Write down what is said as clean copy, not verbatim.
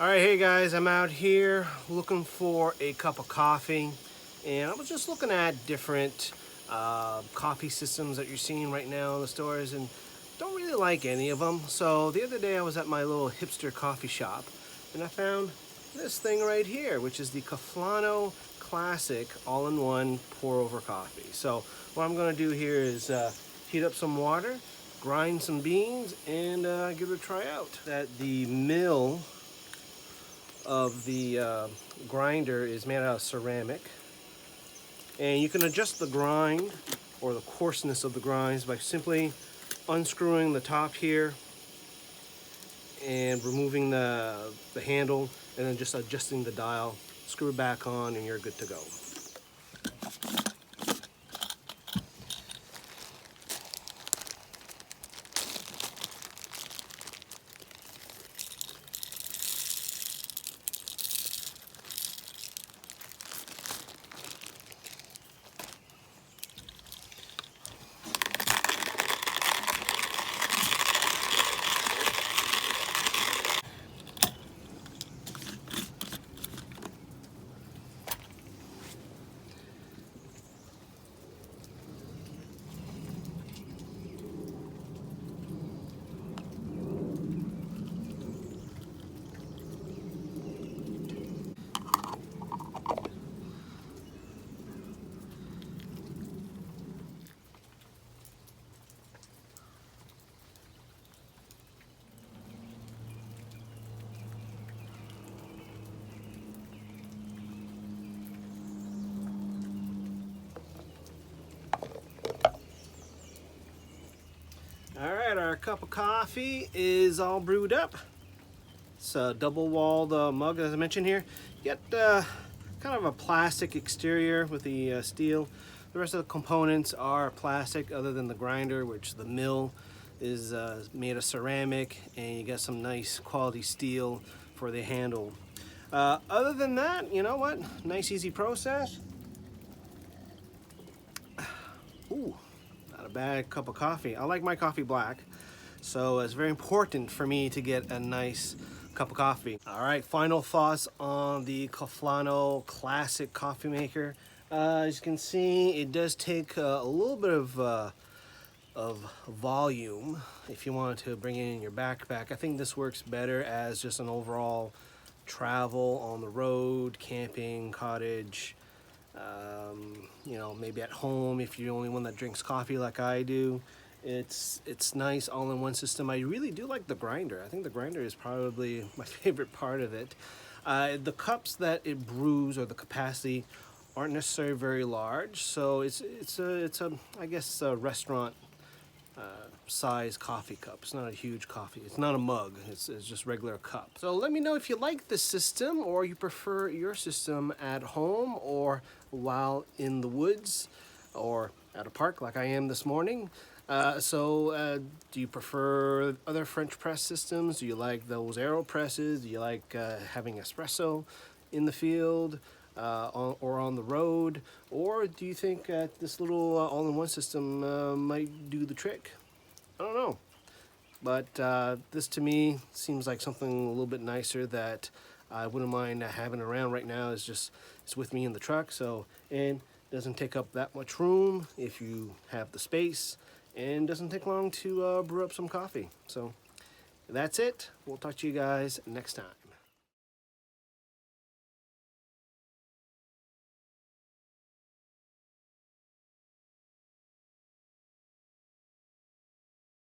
Alright, hey guys, I'm out here looking for a cup of coffee, and I was just looking at different coffee systems that you're seeing right now in the stores, and don't really like any of them. So the other day I was at my little hipster coffee shop and I found this thing right here, which is the Cafflano Klassic all-in-one pour-over coffee. So what I'm going to do here is heat up some water, grind some beans, and give it a try out. That the mill of the grinder is made out of ceramic, and you can adjust the grind or the coarseness of the grinds by simply unscrewing the top here and removing the handle, and then just adjusting the dial, screw it back on, and you're good to go. Alright, our cup of coffee is all brewed up. It's a double-walled mug, as I mentioned here. You get kind of a plastic exterior with the steel. The rest of the components are plastic, other than the grinder, which the mill is made of ceramic, and you get some nice quality steel for the handle. Other than that, you know what? Nice, easy process. Ooh. Not a bad cup of coffee. I like my coffee black, so it's very important for me to get a nice cup of coffee. All right, final thoughts on the Cafflano Klassic coffee maker. As you can see, it does take a little bit of volume if you wanted to bring it in your backpack. I think this works better as just an overall travel on the road, camping, cottage, you know, maybe at home if you're the only one that drinks coffee like I do. It's nice all-in-one system. I really do like the grinder. I think the grinder is probably my favorite part of it. The cups that it brews, or the capacity, aren't necessarily very large, so it's a I guess a restaurant size coffee cup. It's not a huge coffee. It's not a mug. It's just regular cup. So let me know if you like this system, or you prefer your system at home or while in the woods or at a park like I am this morning. Do you prefer other French press systems? Do you like those aero presses? Do you like having espresso in the field? Or on the road? Or do you think this little all-in-one system might do the trick? I don't know, but this to me seems like something a little bit nicer that I wouldn't mind having around right now. It's with me in the truck, so, and doesn't take up that much room if you have the space, and doesn't take long to brew up some coffee. So that's it. We'll talk to you guys next time.